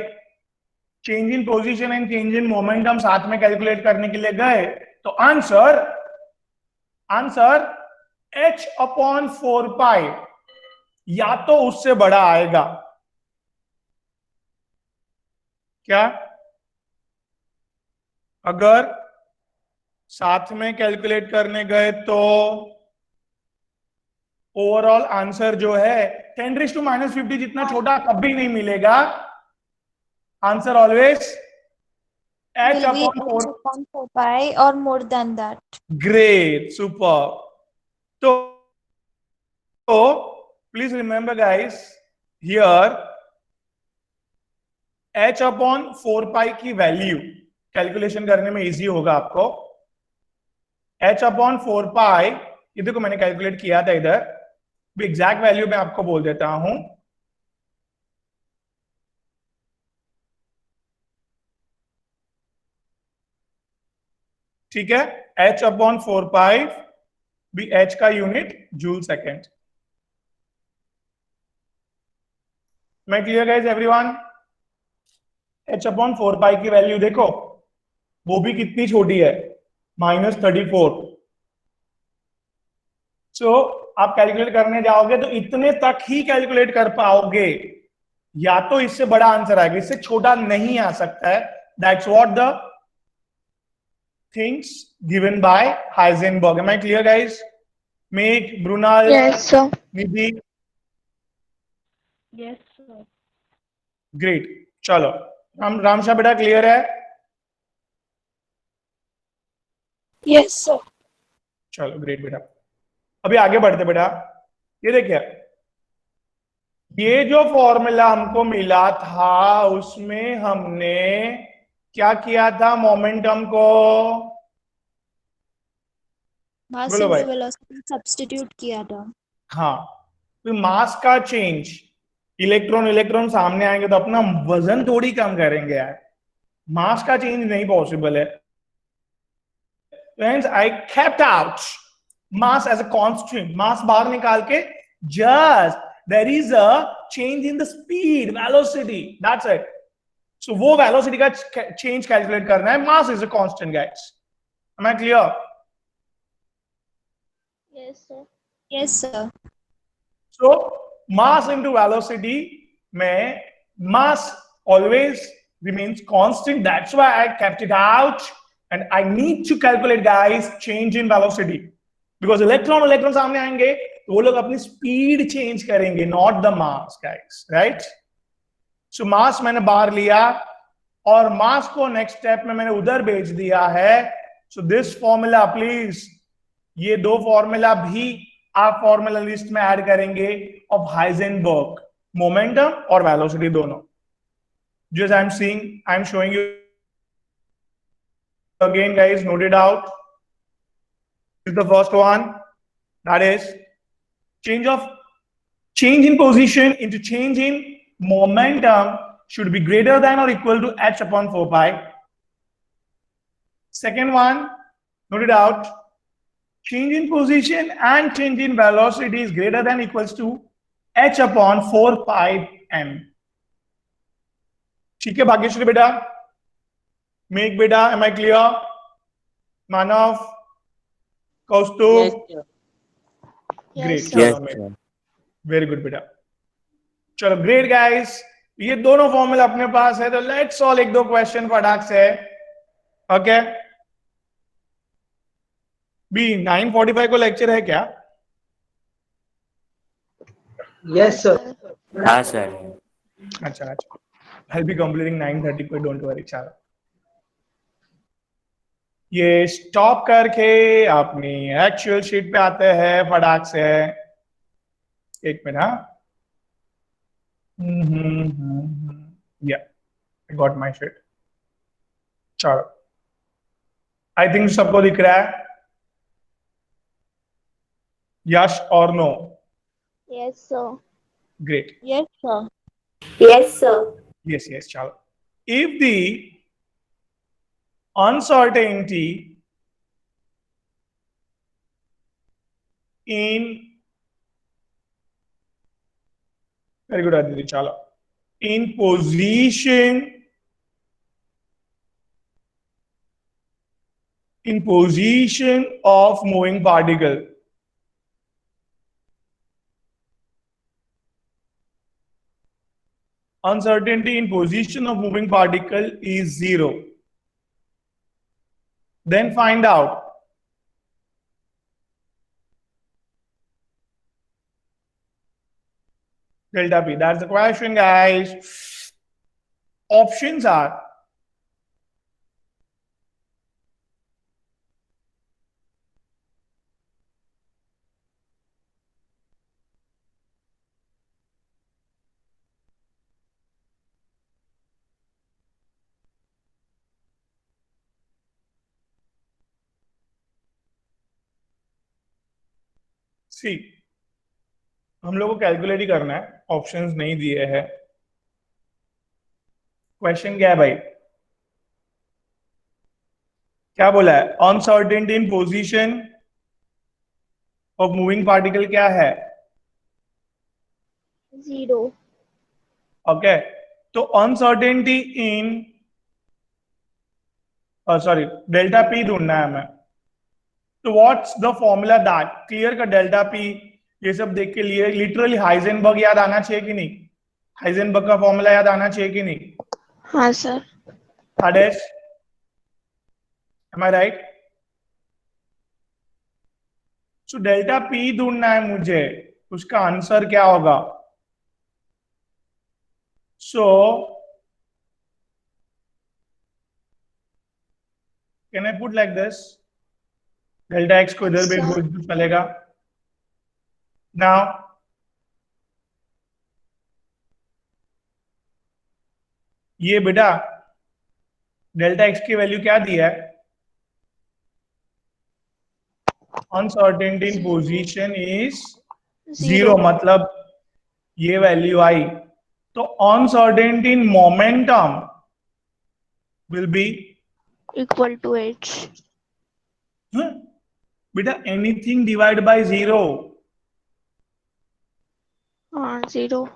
change in position and change in momentum साथ में कैलकुलेट करने के लिए गए तो आंसर h/4π या तो उससे बड़ा आएगा. क्या? अगर साथ में कैलकुलेट करने गए तो ओवरऑल आंसर जो है 10⁻⁻50 जितना छोटा कभी नहीं मिलेगा. Answer always h will be upon 4. h upon 4 pi or more than that. Great, super. So please remember, guys, here h upon 4 pi की वैल्यू कैलकुलेशन करने में इजी होगा आपको. h अपॉन 4 पाई, ये देखो मैंने कैलकुलेट किया था इधर, एग्जैक्ट वैल्यू मैं आपको बोल देता हूं. ठीक है, h अपॉन 4 पाई भी h का यूनिट जूल सेकेंड. मैं clear guys everyone? h upon 4 पाई की वैल्यू देखो, वो भी कितनी छोटी है, -34. सो आप कैलकुलेट करने जाओगे तो इतने तक ही कैलकुलेट कर पाओगे, या तो इससे बड़ा आंसर आएगा, इससे छोटा नहीं आ सकता है. That's what the things given by Heisenberg. Am I clear guys? मेक, ब्रुनाल, Yes, sir. Nidhi, Yes, sir. Great. चलो रामशा बेटा क्लियर है? Yes, sir. चलो ग्रेट बेटा. अभी आगे बढ़ते बेटा. ये देखिए, ये जो फॉर्मूला हमको मिला था उसमें हमने क्या किया था, मोमेंटम को, मास बोलो भाई. इनटू वेलोसिटी सब्स्टिट्यूट किया था. हाँ, तो मास का चेंज, इलेक्ट्रॉन इलेक्ट्रॉन सामने आएंगे तो अपना वजन थोड़ी कम करेंगे यार, मास का चेंज नहीं पॉसिबल है. Hence, I kept out mass as a constant. Mass बाहर निकाल के just there is a change in the speed, velocity. That's it. So वो velocity का change calculate करना है. Mass is a constant, guys. Am I clear? Yes, sir. Yes, sir. So mass into velocity में mass always remains constant. That's why I kept it out. And I need to calculate, guys, change in velocity. Because electron सामने आएंगे तो वो लोग अपनी speed change करेंगे, not the mass, guys, right? So mass मैंने बाहर लिया और mass को next step में मैंने उधर भेज दिया है. So this formula, please, ये दो फॉर्मूला भी आप फॉर्मूला लिस्ट में ऐड करेंगे ऑफ हाइजेनबर्ग, मोमेंटम और वेलोसिटी दोनों. Just I am showing you again, guys, note it out. This is the first one, that is change in position into change in momentum should be greater than or equal to h upon 4 pi. Second one, note it out, change in position and change in velocity is greater than or equals to h upon 4 pi m. ठीक है भाग्यश्री बेटा? Make बेटा, am I clear? Manav, Kaustubh, Yes, great. sir. Very good बेटा. चलो great guys, ये दोनों formula अपने पास है तो लेट्स सॉल्व एक दो क्वेश्चन फटाक से. ओके, बी 9:45 को लेक्चर है क्या? Yes, sir. हाँ सर. अच्छा अच्छा, I'll be completing 9:30 को, डोंट वरी. चलो ये स्टॉप करके अपनी एक्चुअल शीट पे आते हैं फटाक से. एक मिनट. हाँ, या आई गॉट माय शीट. चलो, आई थिंक सबको दिख रहा है, यस और no? Yes, sir. Great. Yes, sir. Yes, sir. Yes, yes, chalo. If the uncertainty in, very good Aditi, chalo, in position of moving particle, uncertainty in position of moving particle is 0. Then find out delta P. That's the question, guys. Options are सी हम लोग को calculate ही करना है, options नहीं दिए हैं। Question क्या है भाई, क्या बोला है? Uncertainty in position of moving particle क्या है? 0. ओके, तो अनसर्टेनिटी इन सॉरी डेल्टा पी ढूंढना है हमें। तो what's the formula that clear का डेल्टा पी, ये सब देख के लिए लिटरली हाइजेनबर्ग याद आना चाहिए कि नहीं? हाइजेनबर्ग का फॉर्मूला याद आना चाहिए कि नहीं? हाँ sir. Hades, am I right? So delta P ढूंढना है मुझे, उसका आंसर क्या होगा? So can I put like this? Delta x को इधर भेज दो तो चलेगा। Now ये बेटा डेल्टा एक्स की वैल्यू क्या दी है? अनसर्टेनिटी इन पोजीशन इज 0, मतलब ये वैल्यू आई। तो uncertainty in momentum will be Equal to h. बेटा एनीथिंग डिवाइड बाय 0। हाँ 0.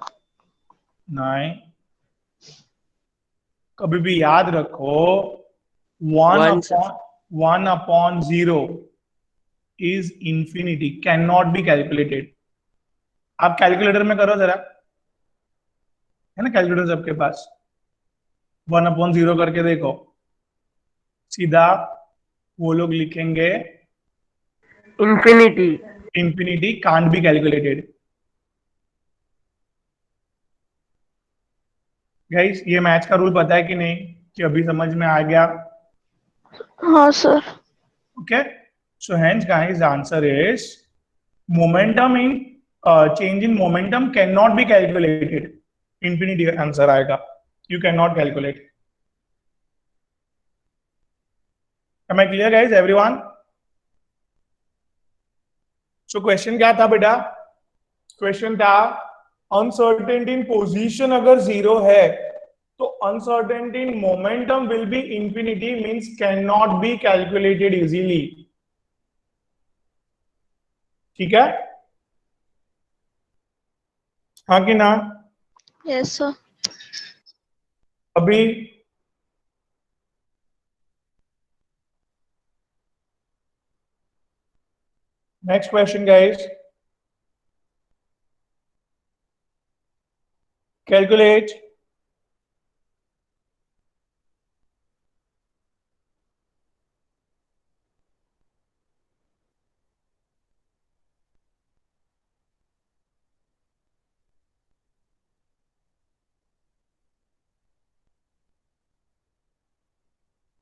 नहीं, कभी भी याद रखो 1 upon 0 is infinity, can not be calculated. आप कैलकुलेटर में करो जरा, है ना कैलकुलेटर सबके पास? 1 अपॉन 0 करके देखो, सीधा वो लोग लिखेंगे infinity. Infinity can't be calculated. Guys ये मैथ्स का रूल पता है कि नहीं, कि अभी समझ में आ गया? हाँ sir. Okay, so hence guys the answer is momentum in change in momentum cannot be calculated. Infinity answer आएगा, you cannot calculate. Am I clear guys everyone? So question क्या था बेटा? Question था uncertainty in position अगर 0 है तो uncertainty in momentum will be infinity, means cannot be calculated easily. ठीक है, हाँ कि ना? Yes sir. अभी next question guys, calculate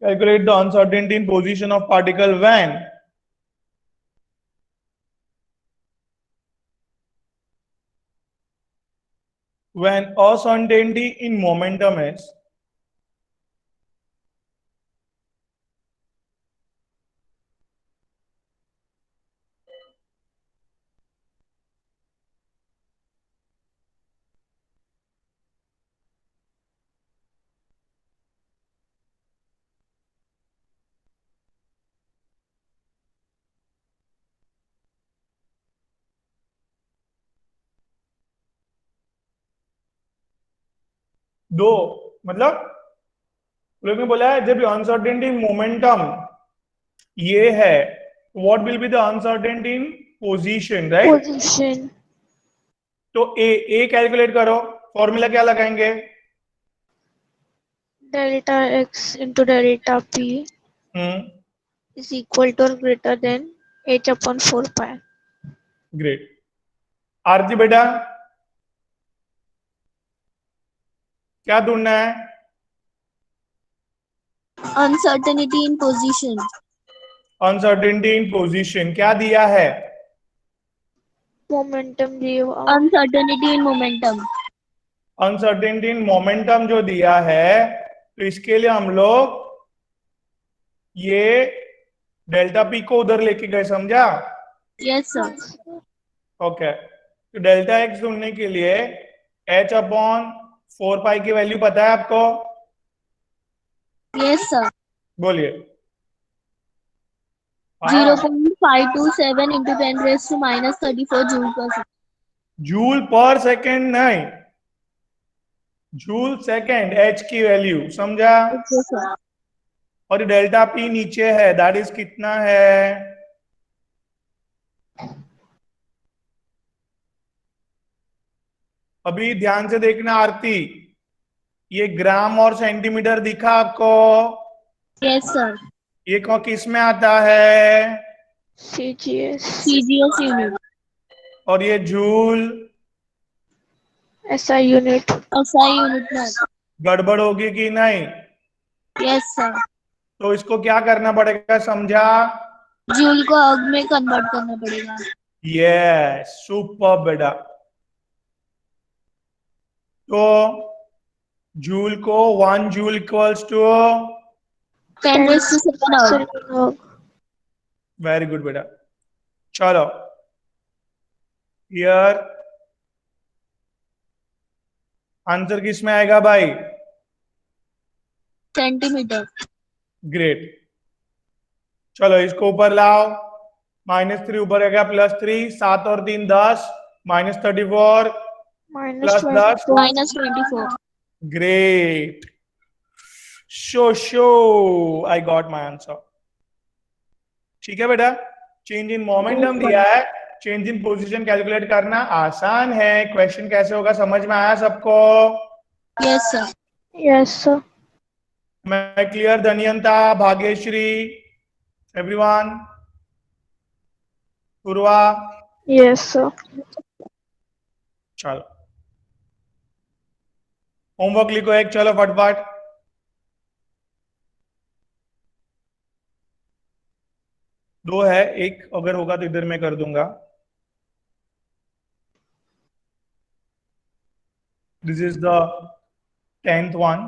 the uncertainty in position of particle when uncertainty in momentum is दो, मतलब लोग ने बोला है जब अनसर्टेनिटी इन मोमेंटम ये है, what will be the uncertainty in position, right? Position. तो ए कैलकुलेट करो, फॉर्मूला क्या लगाएंगे? Delta x into delta p is equal to or greater than h upon 4 pi. Great. आरती बेटा क्या ढूंढना है? Uncertainty in position. Uncertainty in position क्या दिया है? Momentum 0. Uncertainty in momentum. Uncertainty in momentum जो दिया है, तो इसके लिए हम लोग ये डेल्टा पी को उधर लेके गए, समझा? Yes sir. ओके, तो डेल्टा एक्स ढूंढने के लिए h अपॉन 4 पाई की वैल्यू पता है आपको? Yes, sir. बोलिए। हाँ, 0.527 into 10 raised to minus 34 joule per second. Joule per second नहीं, जूल सेकेंड, h की वैल्यू, समझा? Okay, sir. और डेल्टा पी नीचे है, दैट इज कितना है? अभी ध्यान से देखना आरती, ये ग्राम और सेंटीमीटर दिखा आपको? Yes, sir. ये किस में आता है? CGS, CGS unit. और ये joule? SI unit, SI unit में आता गड़बड़ होगी कि नहीं? है। Yes, sir. तो इसको क्या करना पड़ेगा, समझा? जूल को अर्ग में कन्वर्ट करना पड़ेगा। यस, सुपर बेटा। तो जूल को 1 joule equals to, 10 raised to 7 अर्ग। 7 erg. वेरी गुड बेटा। चलो, हियर आंसर किस में आएगा भाई? सेंटीमीटर। ग्रेट। चलो इसको ऊपर लाओ, -3 ऊपर आ गया, +3, 7 और 3 10, -34 Minus plus 10, 24. minus 24। Great. Show I got my answer. ठीक है बेटा, चेंज इन मोमेंटम दिया है, चेंज इन पोजीशन कैलकुलेट करना आसान है। क्वेश्चन कैसे होगा समझ में आया सबको? Yes, sir. Yes, sir. मैं क्लियर? धन्यंता, भाग्यश्री, एवरीवन, पूर्वा? Yes, sir. चलो होमवर्क लिखो एक, चलो फटफट। दो है, एक अगर होगा तो इधर मैं कर दूंगा। This is the 10th one.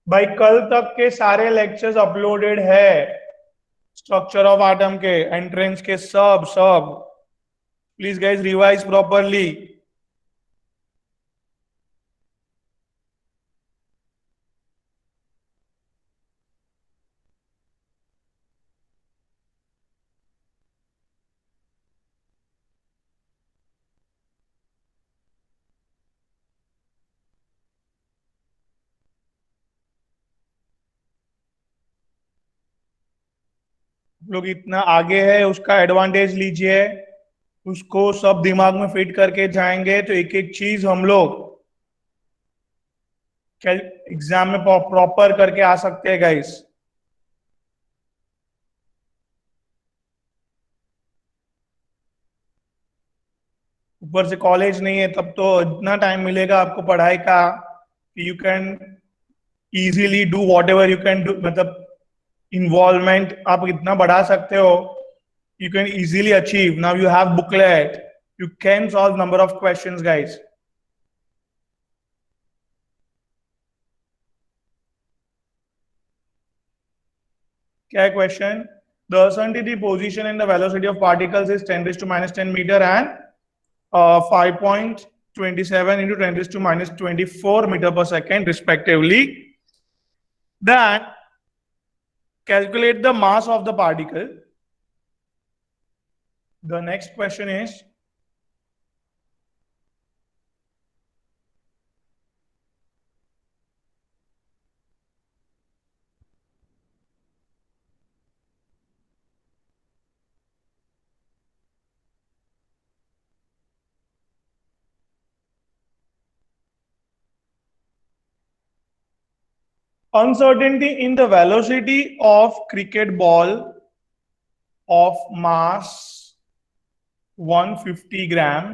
भाई कल तक के सारे लेक्चर्स अपलोडेड है, स्ट्रक्चर ऑफ एटम के, एंट्रेंस के, सब सब। Please guys revise properly. लोग इतना आगे है, उसका एडवांटेज लीजिए, उसको सब दिमाग में फिट करके जाएंगे तो एक एक चीज हम लोग एग्जाम में प्रॉपर करके आ सकते हैं गाइस। ऊपर से कॉलेज नहीं है, तब तो इतना टाइम मिलेगा आपको पढ़ाई का कि you can easily do what ever you can do, मतलब इन्वॉल्वमेंट आप इतना बढ़ा सकते हो, you can easily achieve. Now you have booklet, you can solve number of questions guys. क्या है question? The uncertainty position and the velocity of particles is 10 raised to minus 10 meter and 5.27 into 10 raised to minus 24 meter per second respectively. Then calculate the mass of the particle. The next question is, uncertainty in the velocity of cricket ball of mass 150 gram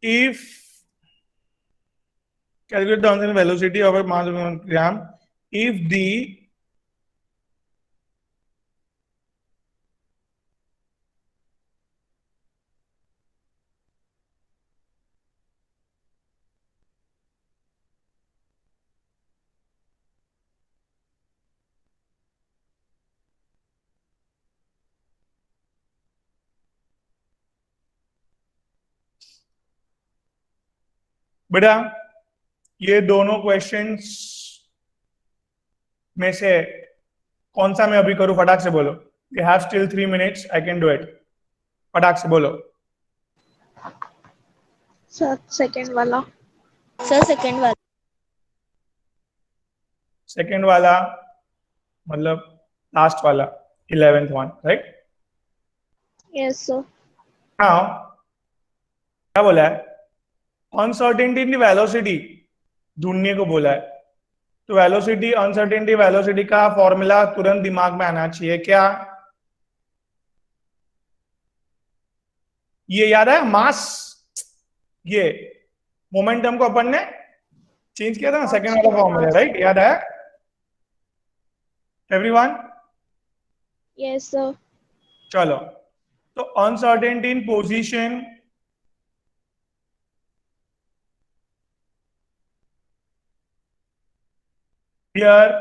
if calculate the uncertain velocity of a mass of 1 gram if the बेटा ये दोनों questions में से कौन सा मैं अभी करूं? फटाक से बोलो. You have still 3 minutes. I can do it. फटाक से बोलो. सर सेकंड वाला. सर सेकंड वाला. सेकंड वाला मतलब लास्ट वाला 11th one, right? Yes sir. हाँ, क्या बोला है? अनसर्टेनिटी इन वेलोसिटी ढूंढने को बोला है. तो वेलोसिटी, अनसर्टेनिटी वेलोसिटी का फॉर्मूला तुरंत दिमाग में आना चाहिए. क्या ये याद है? मास, ये मोमेंटम को अपन ने चेंज किया था ना, सेकंड वाला फॉर्मूला, राइट? याद है एवरीवन? Yes sir. चलो, तो अनसर्टेनिटी इन पोजीशन हियर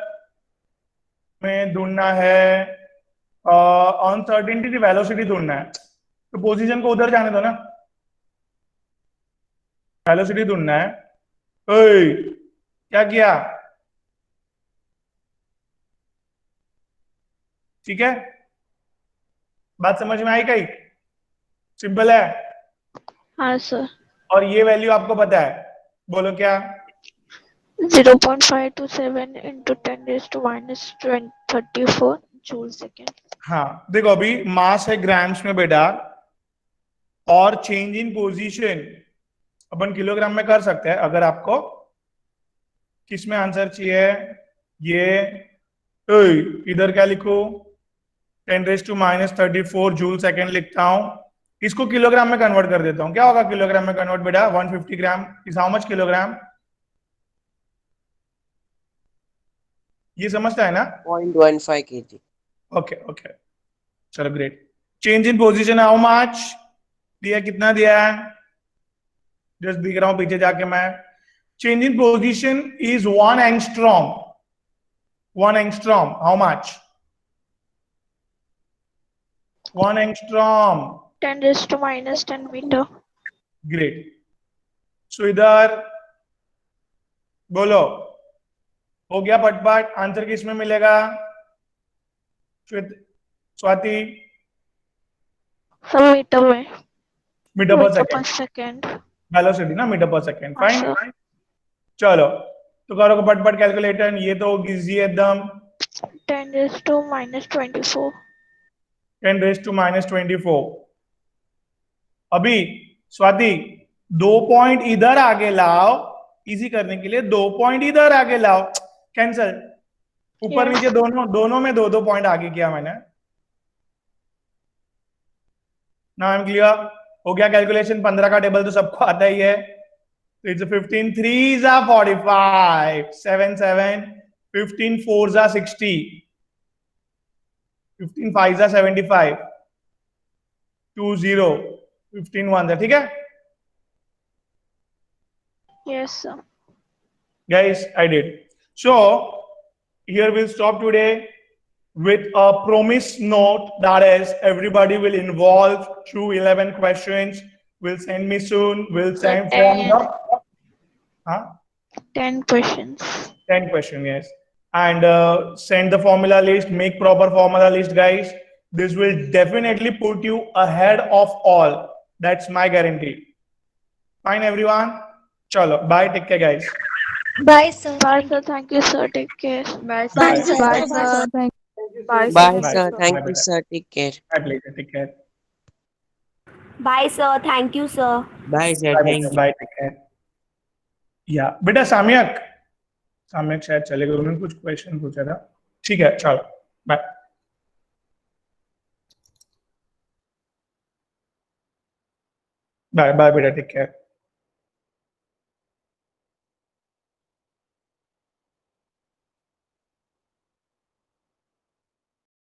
में ढूंढना है. अनसर्टेनिटी वेलोसिटी ढूंढना है, तो पोजीशन को उधर जाने दो ना. वेलोसिटी ढूंढना है. ओए, क्या किया? ठीक है, बात समझ में आई? कहीं सिंपल है. हाँ सर. और ये वैल्यू आपको पता है, बोलो क्या? 0.527 into 10 raised to minus 34 joule second. हाँ, देखो अभी मास है ग्राम्स में बेटा, और change in position upon kilogram में कर सकते हैं. अगर आपको किस में आंसर चाहिए, ये इधर क्या लिखो? 10 raised to minus 34 joule second लिखता हूं. इसको किलोग्राम में कन्वर्ट कर देता हूं. क्या होगा किलोग्राम में कन्वर्ट बेटा? 150 gram is how much kilogram? ये समझता है ना? 0.15 kg. ओके ओके, चलो great. Change in position how much दिया? कितना दिया है? जस्ट दिख रहा हूं पीछे जाके मैं. Change in position is 1 angstrom. 1 angstrom how much? 1 angstrom 10 raised to minus 10 metre. Great. So इधर बोलो, हो गया पटपट. आंसर किस में मिलेगा? स्वाति? सर मीटर में. मीटर पर मीटर पर सेकेंड. सेकेंड. वेलोसिटी ना, मीटर पर सेकेंड. हाँ, फाइन. सर. चलो, तो करो पटपट कैलकुलेटर. ये तो इजी एकदम. 10 raised to minus 24. 10 raised to minus 24. अभी स्वाति 2 पॉइंट इधर आगे लाओ. इजी करने के लिए 2 पॉइंट इधर आगे लाओ. कैंसल. ऊपर Yes. नीचे दोनों में 2 पॉइंट आगे किया मैंने. Now I am clear. हो गया कैलकुलेशन. 15 का टेबल तो सबको आता ही है. It's 15 3s are 45, 7 7, 15 4s are 60, 15 5s are 75, 2 0, 15 1 है. ठीक है Yes sir. guys, I did. So here we'll stop today with a promise note, that is everybody will involve through 11 questions. Will send me soon. Will send from the 10 questions. 10 question, yes. And send the formula list. Make proper formula list, guys. This will definitely put you ahead of all. That's my guarantee. Fine, everyone. Chalo, bye. Take care, guys. Bye sir. Bye sir. Thank you sir. Take care. Bye Bye, sir. sir. Bye Bye, sir. Thank Bye Bye, sir. sir. Thank Bye, you, bye. sir. Take care. My pleasure. Take care. Bye, sir. Thank you, sir. Bye, sir. Bye, Thank you. bye. Take care. Yeah, बेटा साम्यक शायद चलेगा. उन्होंने कुछ question पूछा था. ठीक है, चलो बाय. बाय बाय बेटा. Take care.